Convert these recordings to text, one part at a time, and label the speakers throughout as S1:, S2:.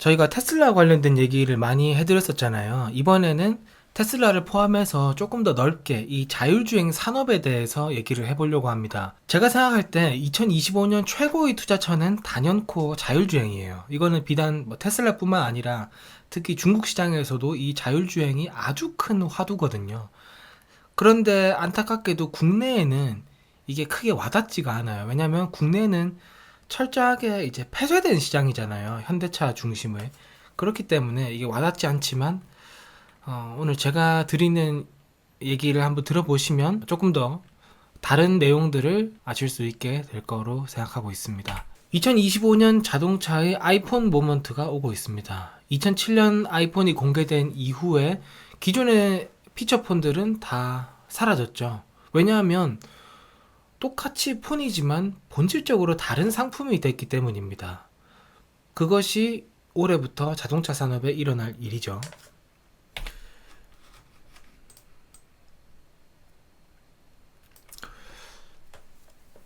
S1: 저희가 테슬라 관련된 얘기를 많이 해드렸었잖아요. 이번에는 테슬라를 포함해서 조금 더 넓게 이 자율주행 산업에 대해서 얘기를 해보려고 합니다. 제가 생각할 때 2025년 최고의 투자처는 단연코 자율주행이에요. 이거는 비단 뭐 테슬라뿐만 아니라 특히 중국 시장에서도 이 자율주행이 아주 큰 화두거든요. 그런데 안타깝게도 국내에는 이게 크게 와닿지가 않아요. 왜냐하면 국내는 철저하게 이제 폐쇄된 시장이잖아요. 현대차 중심의. 그렇기 때문에 이게 와닿지 않지만 오늘 제가 드리는 얘기를 한번 들어보시면 조금 더 다른 내용들을 아실 수 있게 될 거로 생각하고 있습니다. 2025년 자동차의 아이폰 모먼트가 오고 있습니다. 2007년 아이폰이 공개된 이후에 기존의 피처폰들은 다 사라졌죠. 왜냐하면 똑같이 폰이지만 본질적으로 다른 상품이 됐기 때문입니다. 그것이 올해부터 자동차 산업에 일어날 일이죠.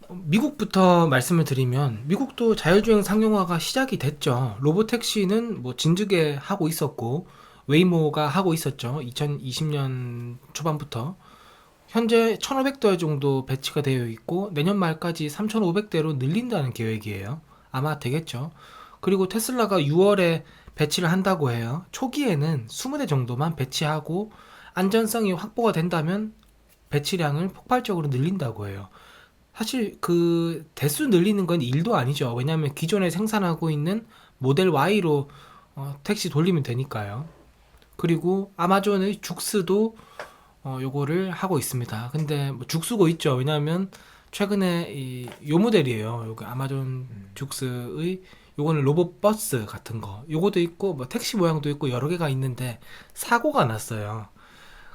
S1: 미국부터 말씀을 드리면 미국도 자율주행 상용화가 시작이 됐죠. 로보택시는 뭐 진즉에 하고 있었고 웨이모가 하고 있었죠. 2020년 초반부터 현재 1,500대 정도 배치가 되어 있고 내년 말까지 3,500대로 늘린다는 계획이에요. 아마 되겠죠. 그리고 테슬라가 6월에 배치를 한다고 해요. 초기에는 20대 정도만 배치하고 안전성이 확보가 된다면 배치량을 폭발적으로 늘린다고 해요. 사실 그 대수 늘리는 건 일도 아니죠. 왜냐하면 기존에 생산하고 있는 모델 Y로 택시 돌리면 되니까요. 그리고 아마존의 죽스도 요거를 하고 있습니다. 근데 뭐 죽쓰고 있죠. 왜냐하면 최근에 요 모델이에요. 요거 아마존 죽스의 요거는 로봇 버스 같은 거. 요거도 있고 뭐 택시 모양도 있고 여러 개가 있는데 사고가 났어요.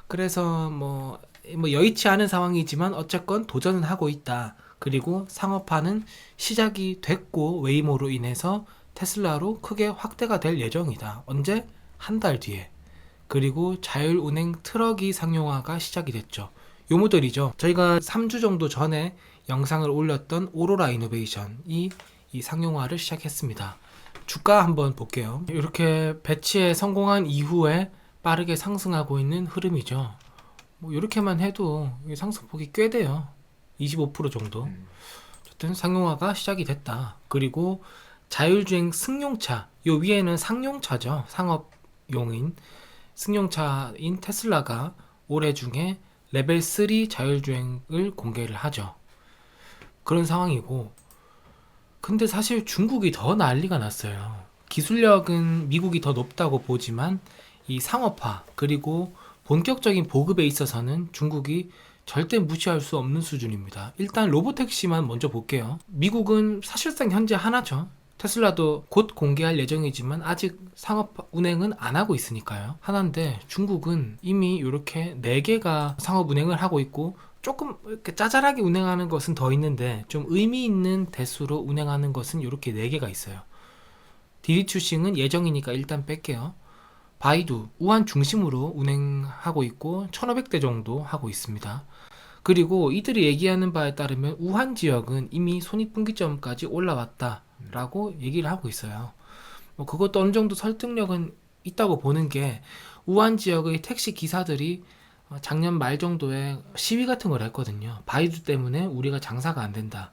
S1: 그래서 뭐 여의치 않은 상황이지만 어쨌건 도전은 하고 있다. 그리고 상업화는 시작이 됐고 웨이모로 인해서 테슬라로 크게 확대가 될 예정이다. 언제? 한 달 뒤에. 그리고 자율운행 트럭이 상용화가 시작이 됐죠. 요 모델이죠. 저희가 3주 정도 전에 영상을 올렸던 오로라 이노베이션이 이 상용화를 시작했습니다. 주가 한번 볼게요. 이렇게 배치에 성공한 이후에 빠르게 상승하고 있는 흐름이죠. 뭐 이렇게만 해도 상승폭이 꽤 돼요. 25% 정도. 어쨌든 상용화가 시작이 됐다. 그리고 자율주행 승용차, 요 위에는 상용차죠. 상업용인 승용차인 테슬라가 올해 중에 레벨 3 자율주행을 공개를 하죠. 그런 상황이고, 근데 사실 중국이 더 난리가 났어요. 기술력은 미국이 더 높다고 보지만 이 상업화 그리고 본격적인 보급에 있어서는 중국이 절대 무시할 수 없는 수준입니다. 일단 로보택시만 먼저 볼게요. 미국은 사실상 현재 하나죠. 테슬라도 곧 공개할 예정이지만 아직 상업 운행은 안 하고 있으니까요. 하나인데 중국은 이미 이렇게 4개가 상업 운행을 하고 있고 조금 이렇게 짜잘하게 운행하는 것은 더 있는데 좀 의미 있는 대수로 운행하는 것은 이렇게 4개가 있어요. 디리추싱은 예정이니까 일단 뺄게요. 바이두, 우한 중심으로 운행하고 있고 1,500대 정도 하고 있습니다. 그리고 이들이 얘기하는 바에 따르면 우한 지역은 이미 손익분기점까지 올라왔다라고 얘기를 하고 있어요. 뭐 그것도 어느 정도 설득력은 있다고 보는 게 우한 지역의 택시 기사들이 작년 말 정도에 시위 같은 걸 했거든요. 바이두 때문에 우리가 장사가 안 된다.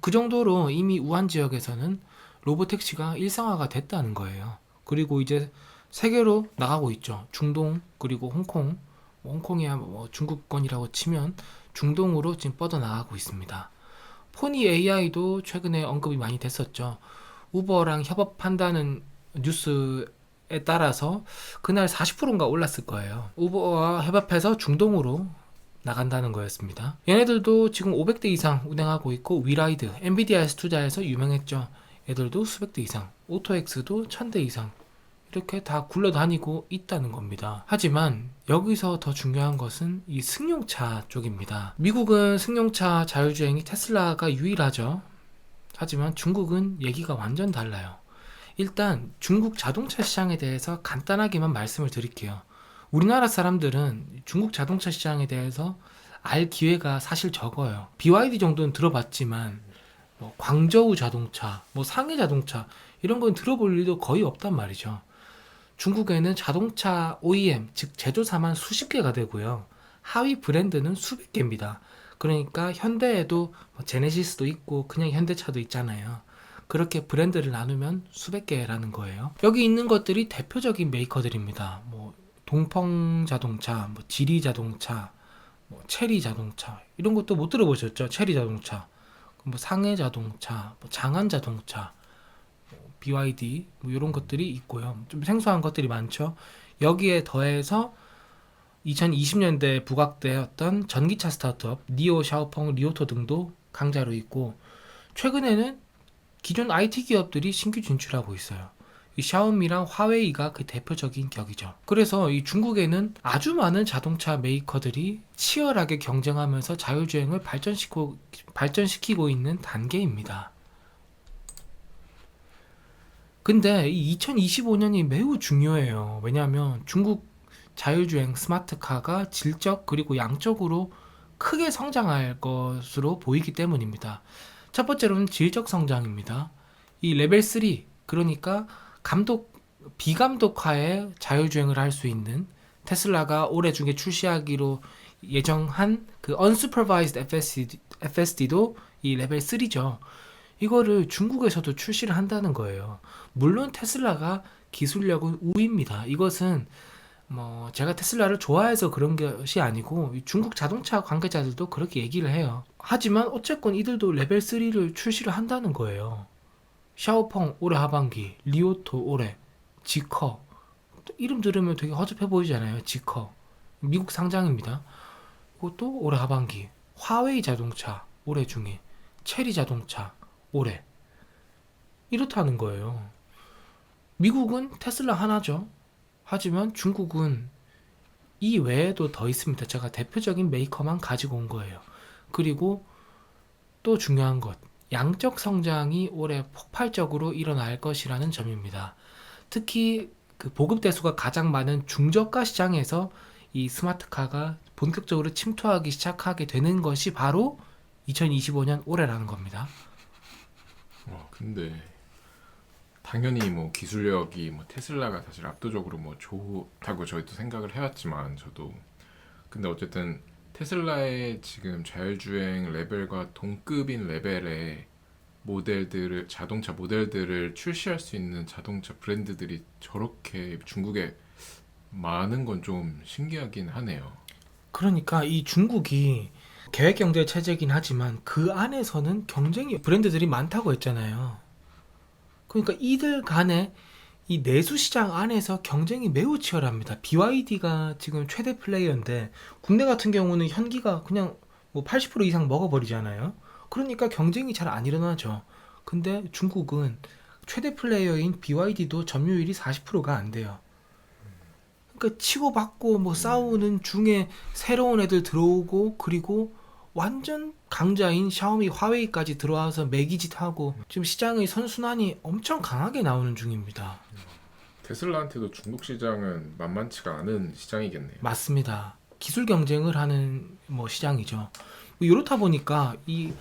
S1: 그 정도로 이미 우한 지역에서는 로보택시가 일상화가 됐다는 거예요. 그리고 이제 세계로 나가고 있죠. 중동 그리고 홍콩, 홍콩이야 뭐 중국권이라고 치면 중동으로 지금 뻗어나가고 있습니다. 포니 AI도 최근에 언급이 많이 됐었죠. 우버랑 협업한다는 뉴스에 따라서 그날 40%인가 올랐을 거예요. 우버와 협업해서 중동으로 나간다는 거였습니다. 얘네들도 지금 500대 이상 운행하고 있고 위라이드, 엔비디아에서 투자해서 유명했죠. 얘들도 수백 대 이상, 오토엑스도 1000대 이상 이렇게 다 굴러다니고 있다는 겁니다. 하지만 여기서 더 중요한 것은 이 승용차 쪽입니다. 미국은 승용차 자율주행이 테슬라가 유일하죠. 하지만 중국은 얘기가 완전 달라요. 일단 중국 자동차 시장에 대해서 간단하게만 말씀을 드릴게요. 우리나라 사람들은 중국 자동차 시장에 대해서 알 기회가 사실 적어요. BYD 정도는 들어봤지만 뭐 광저우 자동차, 뭐 상해 자동차 이런 건 들어볼 일도 거의 없단 말이죠. 중국에는 자동차 OEM, 즉 제조사만 수십 개가 되고요. 하위 브랜드는 수백 개입니다. 그러니까 현대에도 뭐 제네시스도 있고 그냥 현대차도 있잖아요. 그렇게 브랜드를 나누면 수백 개라는 거예요. 여기 있는 것들이 대표적인 메이커들입니다. 뭐 동펑 자동차, 뭐 지리 자동차, 뭐 체리 자동차 이런 것도 못 들어보셨죠? 체리 자동차, 뭐 상해 자동차, 뭐 장안 자동차, BYD 뭐 이런 것들이 있고요. 좀 생소한 것들이 많죠. 여기에 더해서 2020년대에 부각되었던 전기차 스타트업 니오, 샤오펑, 리오토 등도 강자로 있고 최근에는 기존 IT 기업들이 신규 진출하고 있어요. 이 샤오미랑 화웨이가 그 대표적인 격이죠. 그래서 이 중국에는 아주 많은 자동차 메이커들이 치열하게 경쟁하면서 자율주행을 발전시키고 있는 단계입니다. 근데 이 2025년이 매우 중요해요. 왜냐하면 중국 자율주행 스마트카가 질적 그리고 양적으로 크게 성장할 것으로 보이기 때문입니다. 첫 번째로는 질적 성장입니다. 이 레벨 3, 그러니까 비감독화의 자율주행을 할 수 있는 테슬라가 올해 중에 출시하기로 예정한 그 unsupervised FSD도 이 레벨 3죠. 이거를 중국에서도 출시를 한다는 거예요. 물론 테슬라가 기술력은 우위입니다. 이것은 뭐 제가 테슬라를 좋아해서 그런 것이 아니고 중국 자동차 관계자들도 그렇게 얘기를 해요. 하지만 어쨌건 이들도 레벨 3를 출시를 한다는 거예요. 샤오펑 올해 하반기, 리오토 올해, 지커 이름 들으면 되게 허접해 보이잖아요. 지커 미국 상장입니다. 그것도 올해 하반기, 화웨이 자동차 올해 중에, 체리 자동차 올해 이렇다는 거예요. 미국은 테슬라 하나죠. 하지만 중국은 이 외에도 더 있습니다. 제가 대표적인 메이커만 가지고 온 거예요. 그리고 또 중요한 것, 양적 성장이 올해 폭발적으로 일어날 것이라는 점입니다. 특히 그 보급 대수가 가장 많은 중저가 시장에서 이 스마트카가 본격적으로 침투하기 시작하게 되는 것이 바로 2025년 올해라는 겁니다.
S2: 근데 당연히 뭐 기술력이 뭐 테슬라가 사실 압도적으로 뭐 좋다고 저희도 생각을 해왔지만 저도 근데 어쨌든 테슬라의 지금 자율주행 레벨과 동급인 레벨의 자동차 모델들을 출시할 수 있는 자동차 브랜드들이 저렇게 중국에 많은 건 좀 신기하긴 하네요.
S1: 그러니까 이 중국이 계획경제 체제이긴 하지만 그 안에서는 경쟁이 브랜드들이 많다고 했잖아요. 그러니까 이들 간에 이 내수 시장 안에서 경쟁이 매우 치열합니다. BYD가 지금 최대 플레이어인데 국내 같은 경우는 현기가 그냥 뭐 80% 이상 먹어버리잖아요. 그러니까 경쟁이 잘 안 일어나죠. 근데 중국은 최대 플레이어인 BYD도 점유율이 40%가 안 돼요. 그러니까 치고받고 뭐 싸우는 중에 새로운 애들 들어오고 그리고 완전 강자인 샤오미, 화웨이까지 들어와서 매기짓하고 지금 시장의 선순환이 엄청 강하게 나오는 중입니다.
S2: 테슬라한테도 중국 시장은 만만치가 않은 시장이겠네요.
S1: 맞습니다. 기술 경쟁을 하는 뭐 시장이죠. 뭐 이렇다 보니까 이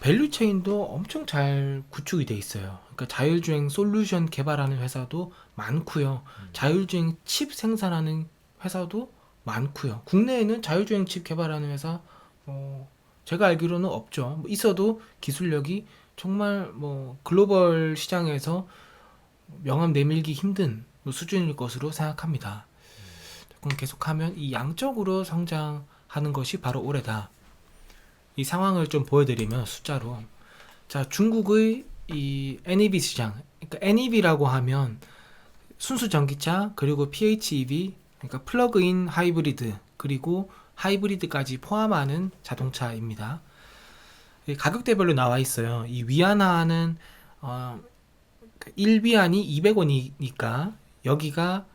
S1: 밸류 체인도 엄청 잘 구축이 돼 있어요. 그러니까 자율주행 솔루션 개발하는 회사도 많고요. 자율주행 칩 생산하는 회사도 많고요. 국내에는 자율주행 칩 개발하는 회사 제가 알기로는 없죠. 뭐 있어도 기술력이 정말 뭐 글로벌 시장에서 명함 내밀기 힘든 뭐 수준일 것으로 생각합니다. 조금 계속하면 이 양적으로 성장하는 것이 바로 올해다. 이 상황을 좀 보여드리면 숫자로 자 중국의 이 NEV 시장, 그러니까 NEV라고 하면 순수 전기차 그리고 PHEV, 그러니까 플러그인 하이브리드 그리고 하이브리드까지 포함하는 자동차입니다. 가격대별로 나와 있어요. 이 위안화는 1위안이 200원이니까 여기가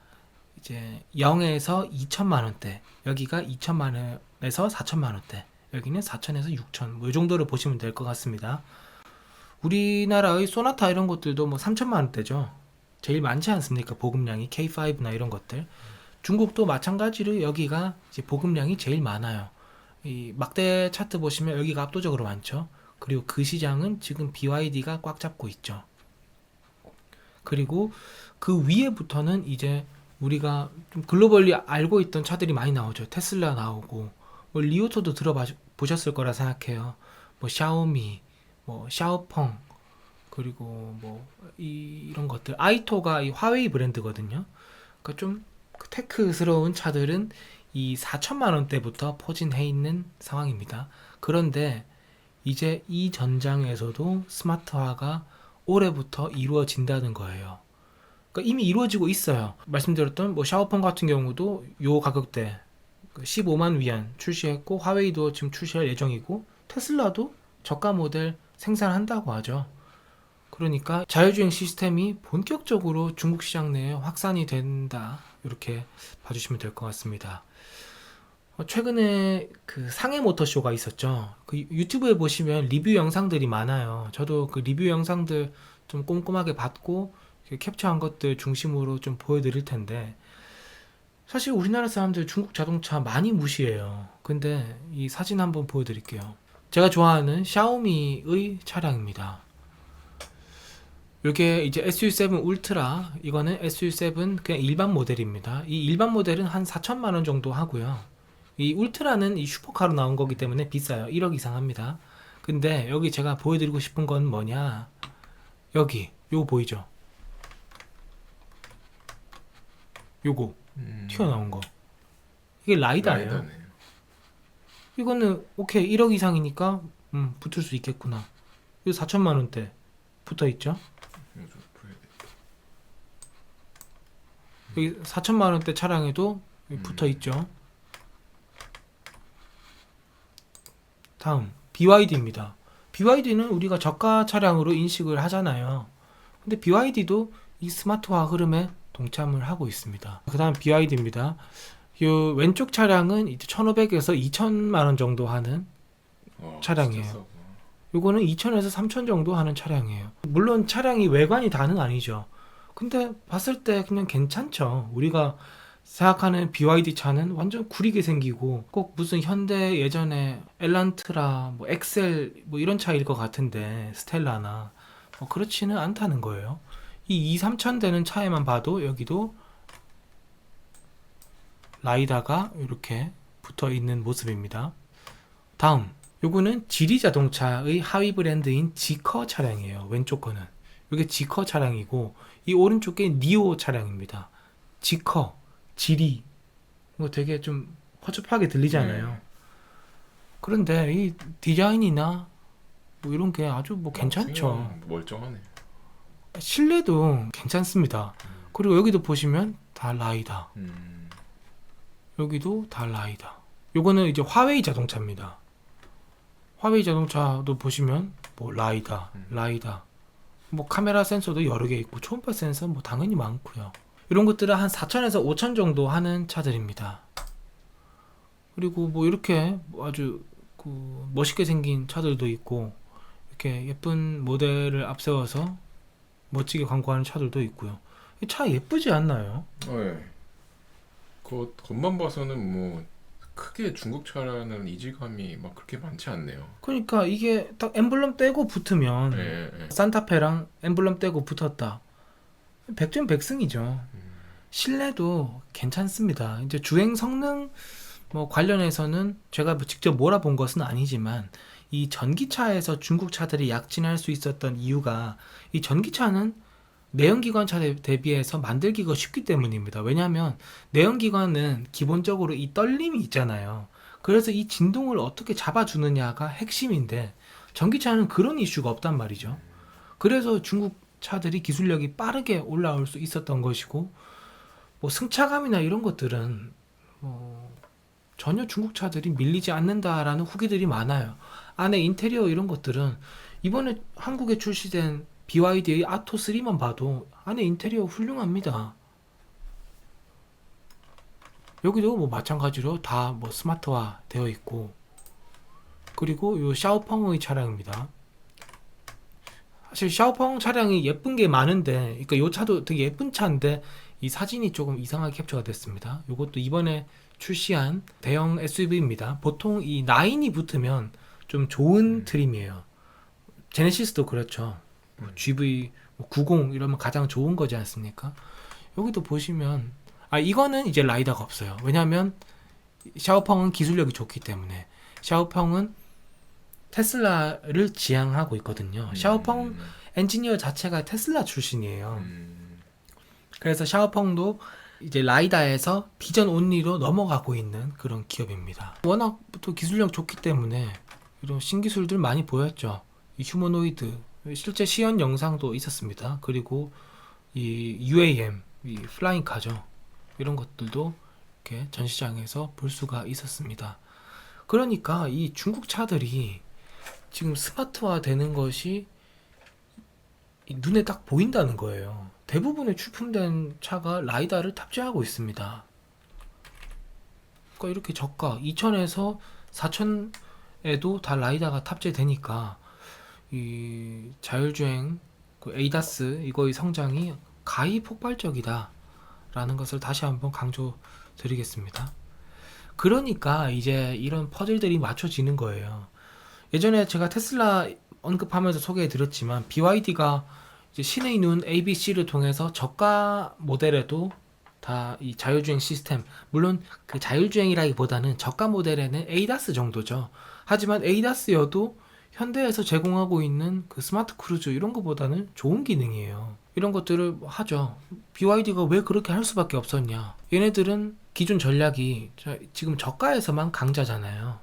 S1: 이제 0에서 2천만 원대, 여기가 2천만 원에서 4천만 원대, 여기는 4천에서 6천, 뭐 이 정도로 보시면 될 것 같습니다. 우리나라의 소나타 이런 것들도 뭐 3천만 원대죠. 제일 많지 않습니까? 보급량이 K5나 이런 것들. 중국도 마찬가지로 여기가 이제 보급량이 제일 많아요. 이 막대 차트 보시면 여기가 압도적으로 많죠. 그리고 그 시장은 지금 BYD가 꽉 잡고 있죠. 그리고 그 위에부터는 이제 우리가 좀 글로벌리 알고 있던 차들이 많이 나오죠. 테슬라 나오고 뭐 리오토도 들어보셨을 거라 생각해요. 뭐 샤오미, 뭐 샤오펑, 그리고 뭐 이런 것들. 아이토가 이 화웨이 브랜드거든요. 그러니까 좀 테크스러운 차들은 이 4천만 원대부터 포진해 있는 상황입니다. 그런데 이제 이 전장에서도 스마트화가 올해부터 이루어진다는 거예요. 그러니까 이미 이루어지고 있어요. 말씀드렸던 뭐 샤오펑 같은 경우도 요 가격대 15만 위안 출시했고, 화웨이도 지금 출시할 예정이고, 테슬라도 저가 모델 생산한다고 하죠. 그러니까 자율주행 시스템이 본격적으로 중국 시장 내에 확산이 된다, 이렇게 봐주시면 될 것 같습니다. 최근에 그 상해 모터쇼가 있었죠. 그 유튜브에 보시면 리뷰 영상들이 많아요. 저도 그 리뷰 영상들 좀 꼼꼼하게 봤고 캡처한 것들 중심으로 좀 보여드릴 텐데, 사실 우리나라 사람들 중국 자동차 많이 무시해요. 근데 이 사진 한번 보여드릴게요. 제가 좋아하는 샤오미의 차량입니다. 이게 이제 SU7 울트라, 이거는 SU7 그냥 일반 모델입니다. 이 일반 모델은 한 4천만 원 정도 하고요. 이 울트라는 이 슈퍼카로 나온 거기 때문에 비싸요. 1억 이상 합니다. 근데 여기 제가 보여드리고 싶은 건 뭐냐, 여기 요거 보이죠? 요거 튀어나온 거, 이게 라이다예요.
S2: 라이더네요.
S1: 이거는 오케이 1억 이상이니까 붙을 수 있겠구나. 이거 4천만 원대 붙어 있죠?
S2: 이거 좀 보여드릴게요.
S1: 여기 4천만 원대 차량에도 붙어 있죠. 다음 BYD입니다. BYD는 우리가 저가 차량으로 인식을 하잖아요. 근데 BYD도 이 스마트화 흐름에 동참을 하고 있습니다. 그 다음 BYD입니다. 이 왼쪽 차량은 이제 1,500에서 2천만 원 정도 하는 차량이에요.
S2: 진짜 싸구나.
S1: 요거는 2천에서 3천 정도 하는 차량이에요. 물론 차량이 외관이 다는 아니죠. 근데 봤을 때 그냥 괜찮죠. 우리가 생각하는 BYD 차는 완전 구리게 생기고 꼭 무슨 현대 예전에 엘란트라, 뭐 엑셀 뭐 이런 차일 것 같은데, 스텔라나 그렇지는 않다는 거예요. 이 2, 3천 되는 차에만 봐도 여기도 라이다가 이렇게 붙어 있는 모습입니다. 다음 요거는 지리 자동차의 하위 브랜드인 지커 차량이에요. 왼쪽 거는 이게 지커 차량이고, 이 오른쪽 게 니오 차량입니다. 지커, 지리, 뭐 되게 좀 허접하게 들리잖아요. 그런데 이 디자인이나 뭐 이런 게 아주 뭐 괜찮죠.
S2: 생각보다 멀쩡하네.
S1: 실내도 괜찮습니다. 그리고 여기도 보시면 다 라이다, 여기도 다 라이다. 요거는 이제 화웨이 자동차입니다. 화웨이 자동차도 보시면 뭐 라이다, 라이다, 뭐 카메라 센서도 여러 개 있고 초음파 센서 뭐 당연히 많고요. 이런 것들은 한 4천에서 5천 정도 하는 차들입니다. 그리고 뭐 이렇게 아주 그 멋있게 생긴 차들도 있고, 이렇게 예쁜 모델을 앞세워서 멋지게 광고하는 차들도 있고요. 이 차 예쁘지 않나요?
S2: 네. 그 겉만 봐서는 뭐 크게 중국 차라는 이질감이 막 그렇게 많지 않네요.
S1: 그러니까 이게 딱 엠블럼 떼고 붙으면,
S2: 네, 네.
S1: 산타페랑 엠블럼 떼고 붙었다, 백전백승이죠. 실내도 괜찮습니다. 이제 주행 성능 뭐 관련해서는 제가 뭐 직접 몰아본 것은 아니지만, 이 전기차에서 중국 차들이 약진할 수 있었던 이유가, 이 전기차는 내연기관차 대비해서 만들기가 쉽기 때문입니다. 왜냐하면 내연기관은 기본적으로 이 떨림이 있잖아요. 그래서 이 진동을 어떻게 잡아주느냐가 핵심인데, 전기차는 그런 이슈가 없단 말이죠. 그래서 중국 차들이 기술력이 빠르게 올라올 수 있었던 것이고, 뭐 승차감이나 이런 것들은 뭐 전혀 중국 차들이 밀리지 않는다라는 후기들이 많아요. 안에 인테리어 이런 것들은 이번에 한국에 출시된 BYD의 아토3만 봐도 안에 인테리어 훌륭합니다. 여기도 뭐 마찬가지로 다 뭐 스마트화 되어 있고, 그리고 요 샤오펑의 차량입니다. 사실 샤오펑 차량이 예쁜 게 많은데, 그러니까 요 차도 되게 예쁜 차인데 이 사진이 조금 이상하게 캡처가 됐습니다. 요것도 이번에 출시한 대형 SUV입니다. 보통 이 9이 붙으면 좀 좋은 트림이에요. 제네시스도 그렇죠. 뭐 GV 90 이러면 가장 좋은 거지 않습니까? 여기도 보시면 이거는 이제 라이다가 없어요. 왜냐하면 샤오펑은 기술력이 좋기 때문에. 샤오펑은 테슬라를 지향하고 있거든요. 샤오펑 엔지니어 자체가 테슬라 출신이에요. 그래서 샤오펑도 이제 라이다에서 비전 온리로 넘어가고 있는 그런 기업입니다. 워낙 또 기술력 좋기 때문에 이런 신기술들 많이 보였죠. 이 휴머노이드 실제 시연 영상도 있었습니다. 그리고 이 UAM, 이 플라잉 카죠. 이런 것들도 이렇게 전시장에서 볼 수가 있었습니다. 그러니까 이 중국 차들이 지금 스마트화 되는 것이 눈에 딱 보인다는 거예요. 대부분의 출품된 차가 라이다를 탑재하고 있습니다. 그러니까 이렇게 저가 2000에서 4000에도 다 라이다가 탑재되니까 이 자율주행 그 에이다스 이거의 성장이 가히 폭발적이다 라는 것을 다시 한번 강조드리겠습니다. 그러니까 이제 이런 퍼즐들이 맞춰지는 거예요. 예전에 제가 테슬라 언급하면서 소개해 드렸지만 BYD가 이제 신의 눈 ABC를 통해서 저가 모델에도 다 이 자율주행 시스템, 물론 그 자율주행이라기보다는 저가 모델에는 ADAS 정도죠. 하지만 ADAS여도 현대에서 제공하고 있는 그 스마트 크루즈 이런 것보다는 좋은 기능이에요. 이런 것들을 하죠. BYD가 왜 그렇게 할 수밖에 없었냐? 얘네들은 기존 전략이 지금 저가에서만 강자잖아요.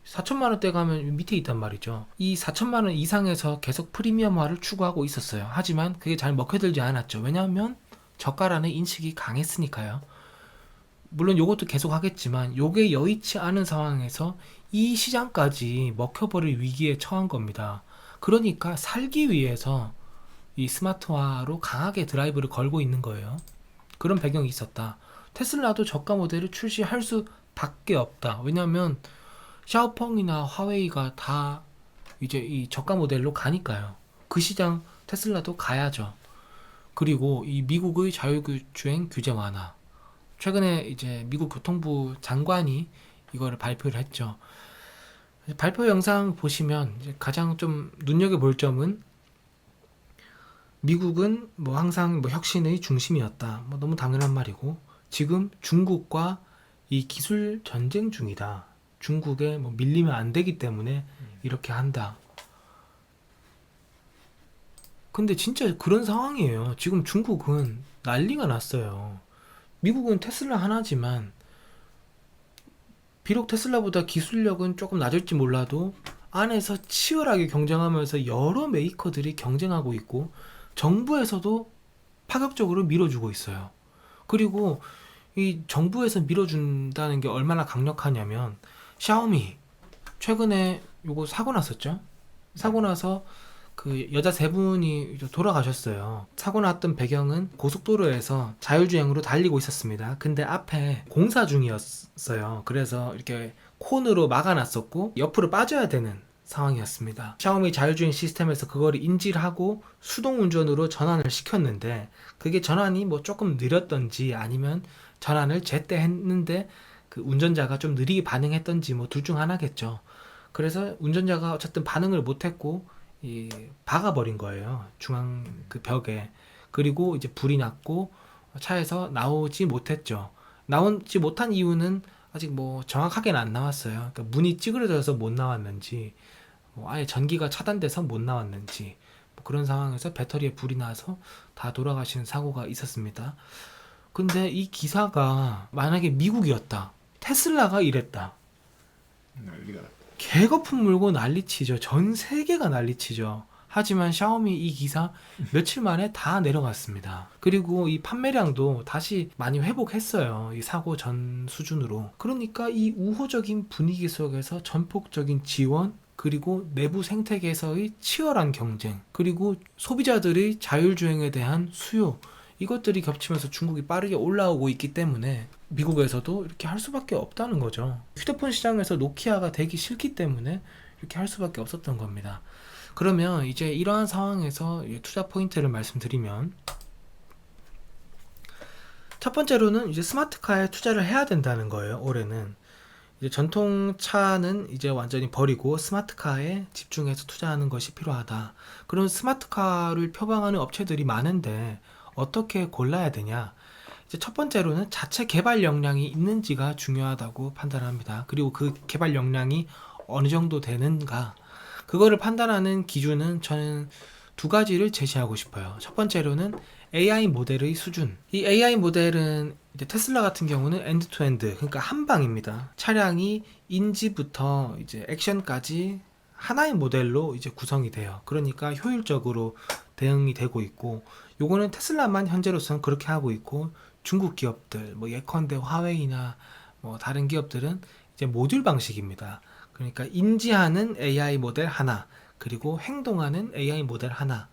S1: 4천만 원대 가면 밑에 있단 말이죠. 이 4천만 원 이상에서 계속 프리미엄화를 추구하고 있었어요. 하지만 그게 잘 먹혀들지 않았죠. 왜냐하면 저가라는 인식이 강했으니까요. 물론 요것도 계속 하겠지만 요게 여의치 않은 상황에서 이 시장까지 먹혀버릴 위기에 처한 겁니다. 그러니까 살기 위해서 이 스마트화로 강하게 드라이브를 걸고 있는 거예요. 그런 배경이 있었다. 테슬라도 저가 모델을 출시할 수밖에 없다. 왜냐하면 샤오펑이나 화웨이가 다 이제 이 저가 모델로 가니까요. 그 시장 테슬라도 가야죠. 그리고 이 미국의 자율주행 규제 완화. 최근에 이제 미국 교통부 장관이 이거를 발표를 했죠. 발표 영상 보시면 이제 가장 좀 눈여겨볼 점은 미국은 뭐 항상 뭐 혁신의 중심이었다. 뭐 너무 당연한 말이고 지금 중국과 이 기술 전쟁 중이다. 중국에 뭐 밀리면 안 되기 때문에 이렇게 한다. 근데 진짜 그런 상황이에요. 지금 중국은 난리가 났어요. 미국은 테슬라 하나지만 비록 테슬라보다 기술력은 조금 낮을지 몰라도 안에서 치열하게 경쟁하면서 여러 메이커들이 경쟁하고 있고 정부에서도 파격적으로 밀어주고 있어요. 그리고 이 정부에서 밀어준다는 게 얼마나 강력하냐면 샤오미 최근에 요거 사고 났었죠. 사고 나서 그 여자 세 분이 돌아가셨어요. 사고 났던 배경은 고속도로에서 자율주행으로 달리고 있었습니다. 근데 앞에 공사 중이었어요. 그래서 이렇게 콘으로 막아놨었고 옆으로 빠져야 되는 상황이었습니다. 샤오미 자율주행 시스템에서 그거를 인지를 하고 수동 운전으로 전환을 시켰는데 그게 전환이 뭐 조금 느렸던지 아니면 전환을 제때 했는데 그 운전자가 좀 느리게 반응했던지 뭐 둘 중 하나겠죠. 그래서 운전자가 어쨌든 반응을 못했고 박아버린 거예요. 중앙 그 벽에. 그리고 이제 불이 났고 차에서 나오지 못했죠. 나오지 못한 이유는 아직 뭐 정확하게는 안 나왔어요. 그러니까 문이 찌그러져서 못 나왔는지, 뭐 아예 전기가 차단돼서 못 나왔는지, 뭐 그런 상황에서 배터리에 불이 나서 다 돌아가시는 사고가 있었습니다. 근데 이 기사가 만약에 미국이었다. 테슬라가 이랬다.
S2: 난리가 났다.
S1: 개거품 물고 난리치죠. 전 세계가 난리치죠. 하지만 샤오미 이 기사 며칠 만에 다 내려갔습니다. 그리고 이 판매량도 다시 많이 회복했어요. 이 사고 전 수준으로. 그러니까 이 우호적인 분위기 속에서 전폭적인 지원, 그리고 내부 생태계에서의 치열한 경쟁, 그리고 소비자들의 자율주행에 대한 수요, 이것들이 겹치면서 중국이 빠르게 올라오고 있기 때문에 미국에서도 이렇게 할 수밖에 없다는 거죠. 휴대폰 시장에서 노키아가 되기 싫기 때문에 이렇게 할 수밖에 없었던 겁니다. 그러면 이제 이러한 상황에서 투자 포인트를 말씀드리면, 첫 번째로는 이제 스마트카에 투자를 해야 된다는 거예요. 올해는 이제 전통차는 이제 완전히 버리고 스마트카에 집중해서 투자하는 것이 필요하다. 그런 스마트카를 표방하는 업체들이 많은데 어떻게 골라야 되냐? 이제 첫 번째로는 자체 개발 역량이 있는지가 중요하다고 판단합니다. 그리고 그 개발 역량이 어느 정도 되는가? 그거를 판단하는 기준은 저는 두 가지를 제시하고 싶어요. 첫 번째로는 AI 모델의 수준. 이 AI 모델은 이제 테슬라 같은 경우는 엔드 투 엔드, 그러니까 한 방입니다. 차량이 인지부터 이제 액션까지 하나의 모델로 이제 구성이 돼요. 그러니까 효율적으로 대응이 되고 있고, 요거는 테슬라만 현재로서는 그렇게 하고 있고, 중국 기업들, 뭐 예컨대 화웨이나 뭐 다른 기업들은 이제 모듈 방식입니다. 그러니까 인지하는 AI 모델 하나, 그리고 행동하는 AI 모델 하나.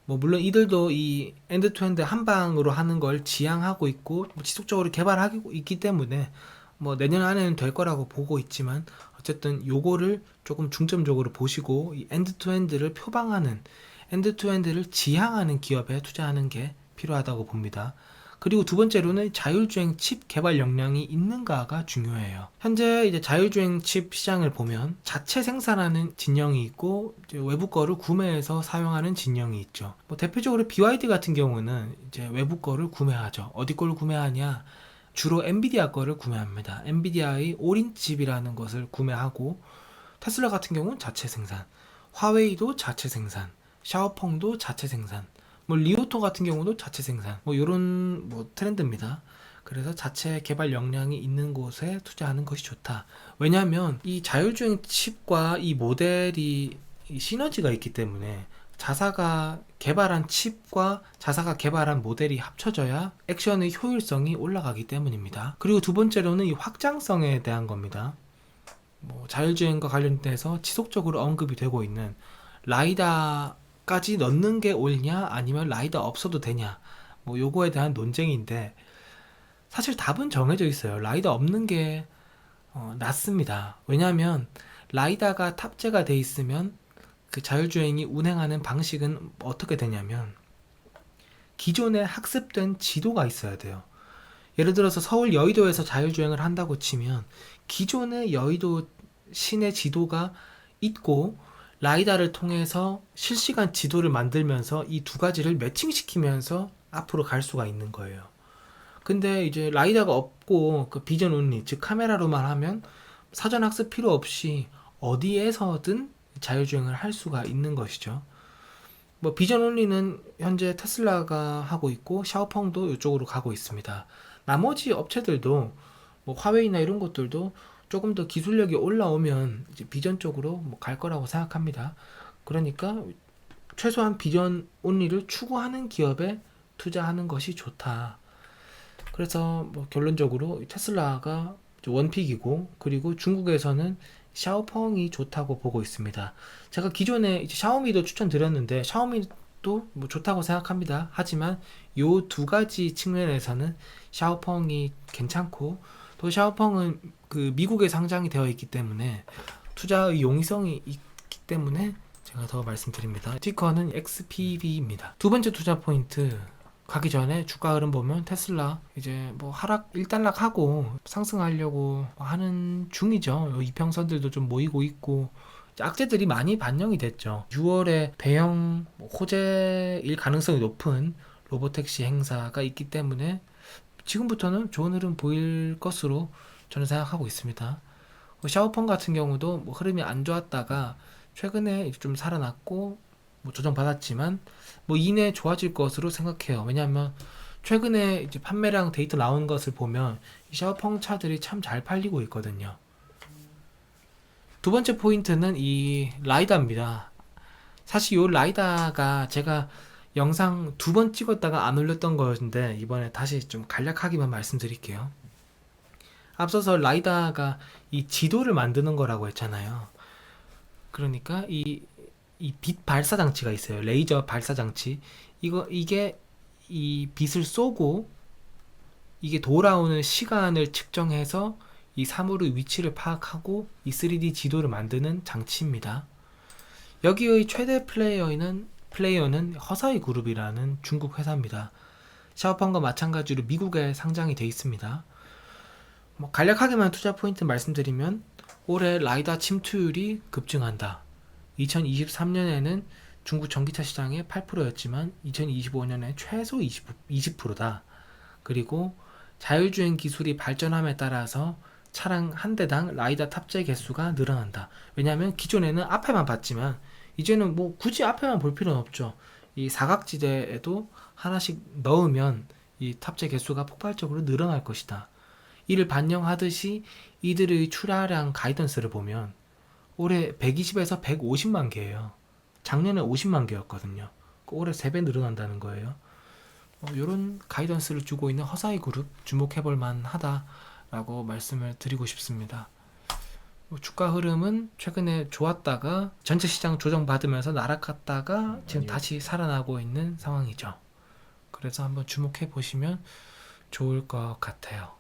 S1: 뭐 물론 이들도 이 엔드 투 엔드 한 방으로 하는 걸 지향하고 있고 뭐 지속적으로 개발하고 있기 때문에 뭐 내년 안에는 될 거라고 보고 있지만, 어쨌든 요거를 조금 중점적으로 보시고 이 엔드 투 엔드를 표방하는, 엔드 투 엔드를 지향하는 기업에 투자하는 게 필요하다고 봅니다. 그리고 두 번째로는 자율주행 칩 개발 역량이 있는가가 중요해요. 현재 이제 자율주행 칩 시장을 보면 자체 생산하는 진영이 있고 이제 외부 거를 구매해서 사용하는 진영이 있죠. 뭐 대표적으로 BYD 같은 경우는 이제 외부 거를 구매하죠. 어디 거를 구매하냐? 주로 엔비디아 거를 구매합니다. 엔비디아의 올인 칩이라는 것을 구매하고, 테슬라 같은 경우는 자체 생산, 화웨이도 자체 생산, 샤오펑도 자체 생산, 뭐 리오토 같은 경우도 자체 생산, 뭐 이런 뭐 트렌드입니다. 그래서 자체 개발 역량이 있는 곳에 투자하는 것이 좋다. 왜냐하면 이 자율주행 칩과 이 모델이 이 시너지가 있기 때문에 자사가 개발한 칩과 자사가 개발한 모델이 합쳐져야 액션의 효율성이 올라가기 때문입니다. 그리고 두 번째로는 이 확장성에 대한 겁니다. 뭐 자율주행과 관련돼서 지속적으로 언급이 되고 있는 라이다까지 넣는 게 옳냐 아니면 라이다 없어도 되냐, 뭐 요거에 대한 논쟁인데, 사실 답은 정해져 있어요. 라이다 없는 게 낫습니다. 왜냐하면 라이다가 탑재가 돼 있으면 그 자율주행이 운행하는 방식은 어떻게 되냐면 기존에 학습된 지도가 있어야 돼요. 예를 들어서 서울 여의도에서 자율주행을 한다고 치면 기존의 여의도 시내 지도가 있고 라이다를 통해서 실시간 지도를 만들면서 이 두 가지를 매칭시키면서 앞으로 갈 수가 있는 거예요. 근데 이제 라이다가 없고 그 비전 온리, 즉 카메라로만 하면 사전 학습 필요 없이 어디에서든 자율주행을 할 수가 있는 것이죠. 뭐 비전 온리는 현재 테슬라가 하고 있고 샤오펑도 이쪽으로 가고 있습니다. 나머지 업체들도 뭐 화웨이나 이런 것들도 조금 더 기술력이 올라오면 이제 비전 쪽으로 뭐 갈 거라고 생각합니다. 그러니까 최소한 비전 온리를 추구하는 기업에 투자하는 것이 좋다. 그래서 뭐 결론적으로 테슬라가 원픽이고, 그리고 중국에서는 샤오펑이 좋다고 보고 있습니다. 제가 기존에 이제 샤오미도 추천드렸는데 샤오미도 뭐 좋다고 생각합니다. 하지만 요 두 가지 측면에서는 샤오펑이 괜찮고, 또 샤오펑은 그 미국에 상장이 되어 있기 때문에 투자의 용이성이 있기 때문에 제가 더 말씀드립니다. 티커는 XPB입니다. 두 번째 투자 포인트, 가기 전에 주가 흐름 보면 테슬라 이제 뭐 하락 일단락하고 상승하려고 하는 중이죠. 이평선들도 좀 모이고 있고 악재들이 많이 반영이 됐죠. 6월에 대형 호재일 가능성이 높은 로보택시 행사가 있기 때문에 지금부터는 좋은 흐름 보일 것으로 저는 생각하고 있습니다. 샤오펑 같은 경우도 뭐 흐름이 안 좋았다가 최근에 좀 살아났고 뭐 조정받았지만 뭐 이내 좋아질 것으로 생각해요. 왜냐하면 최근에 이제 판매량 데이터 나온 것을 보면 이 샤오펑 차들이 참 잘 팔리고 있거든요. 두 번째 포인트는 이 라이다입니다. 사실 이 라이다가 제가 영상 두 번 찍었다가 안 올렸던 거였는데 이번에 다시 좀 간략하게만 말씀드릴게요. 앞서서 라이다가 이 지도를 만드는 거라고 했잖아요. 그러니까 이 빛 발사 장치가 있어요. 레이저 발사 장치. 이게 이 빛을 쏘고 이게 돌아오는 시간을 측정해서 이 사물의 위치를 파악하고 이 3D 지도를 만드는 장치입니다. 여기의 최대 플레이어는 허사이 그룹이라는 중국 회사입니다. 샤오펑과 마찬가지로 미국에 상장이 되어 있습니다. 뭐 간략하게만 투자 포인트 말씀드리면 올해 라이다 침투율이 급증한다. 2023년에는 중국 전기차 시장의 8%였지만 2025년에 최소 20%다. 그리고 자율주행 기술이 발전함에 따라서 차량 한 대당 라이다 탑재 개수가 늘어난다. 왜냐하면 기존에는 앞에만 봤지만 이제는 뭐 굳이 앞에만 볼 필요는 없죠. 이 사각지대에도 하나씩 넣으면 이 탑재 개수가 폭발적으로 늘어날 것이다. 이를 반영하듯이 이들의 출하량 가이던스를 보면 올해 120에서 150만 개예요. 작년에 50만 개였거든요. 올해 3배 늘어난다는 거예요. 이런 가이던스를 주고 있는 허사이 그룹 주목해볼 만하다라고 말씀을 드리고 싶습니다. 주가 흐름은 최근에 좋았다가 전체 시장 조정받으면서 날아갔다가 지금
S2: 아니요.
S1: 다시 살아나고 있는 상황이죠. 그래서 한번 주목해 보시면 좋을 것 같아요.